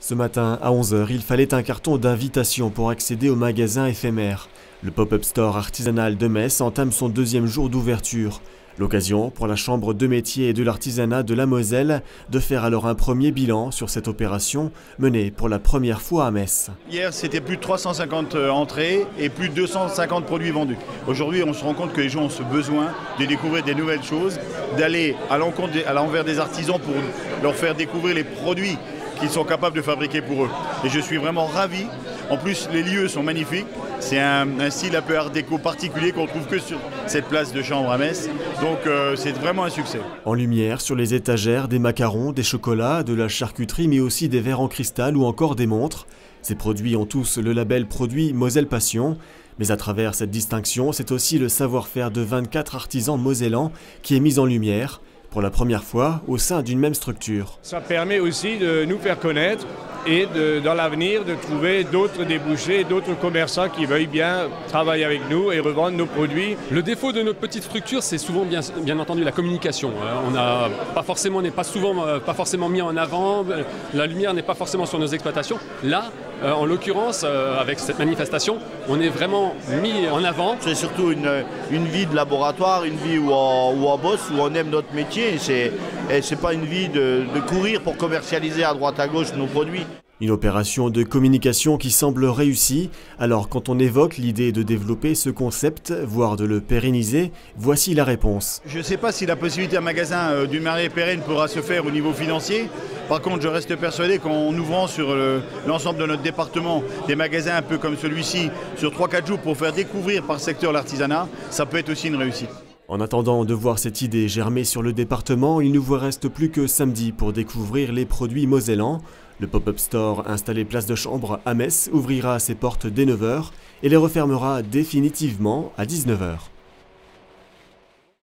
Ce matin, à 11 h, il fallait un carton d'invitation pour accéder au magasin éphémère. Le pop-up store artisanal de Metz entame son deuxième jour d'ouverture. L'occasion pour la Chambre de métiers et de l'artisanat de la Moselle de faire alors un premier bilan sur cette opération menée pour la première fois à Metz. Hier, c'était plus de 350 entrées et plus de 250 produits vendus. Aujourd'hui, on se rend compte que les gens ont ce besoin de découvrir des nouvelles choses, d'aller à l'envers des artisans pour leur faire découvrir les produits qu'ils sont capables de fabriquer pour eux. Et je suis vraiment ravi. En plus, les lieux sont magnifiques. C'est un style un peu art déco particulier qu'on trouve que sur cette place de Chambre à Metz. Donc c'est vraiment un succès. En lumière, sur les étagères, des macarons, des chocolats, de la charcuterie, mais aussi des verres en cristal ou encore des montres. Ces produits ont tous le label produit Moselle Passion. Mais à travers cette distinction, c'est aussi le savoir-faire de 24 artisans mosellans qui est mis en lumière, pour la première fois au sein d'une même structure. Ça permet aussi de nous faire connaître et dans l'avenir de trouver d'autres débouchés, d'autres commerçants qui veuillent bien travailler avec nous et revendre nos produits. Le défaut de notre petite structure, c'est souvent bien entendu la communication. On n'est pas forcément mis en avant, la lumière n'est pas forcément sur nos exploitations. Là, en l'occurrence, avec cette manifestation, on est vraiment mis en avant. C'est surtout une vie de laboratoire, une vie où on bosse, où on aime notre métier. Et c'est pas une vie de courir pour commercialiser à droite à gauche nos produits. Une opération de communication qui semble réussie. Alors quand on évoque l'idée de développer ce concept, voire de le pérenniser, voici la réponse. Je ne sais pas si la possibilité d'un magasin d'une manière pérenne pourra se faire au niveau financier. Par contre, je reste persuadé qu'en ouvrant sur l'ensemble de notre département des magasins un peu comme celui-ci, sur 3-4 jours pour faire découvrir par secteur l'artisanat, ça peut être aussi une réussite. En attendant de voir cette idée germer sur le département, il ne vous reste plus que samedi pour découvrir les produits mosellans. Le pop-up store installé place de Chambre à Metz ouvrira ses portes dès 9 h et les refermera définitivement à 19 h.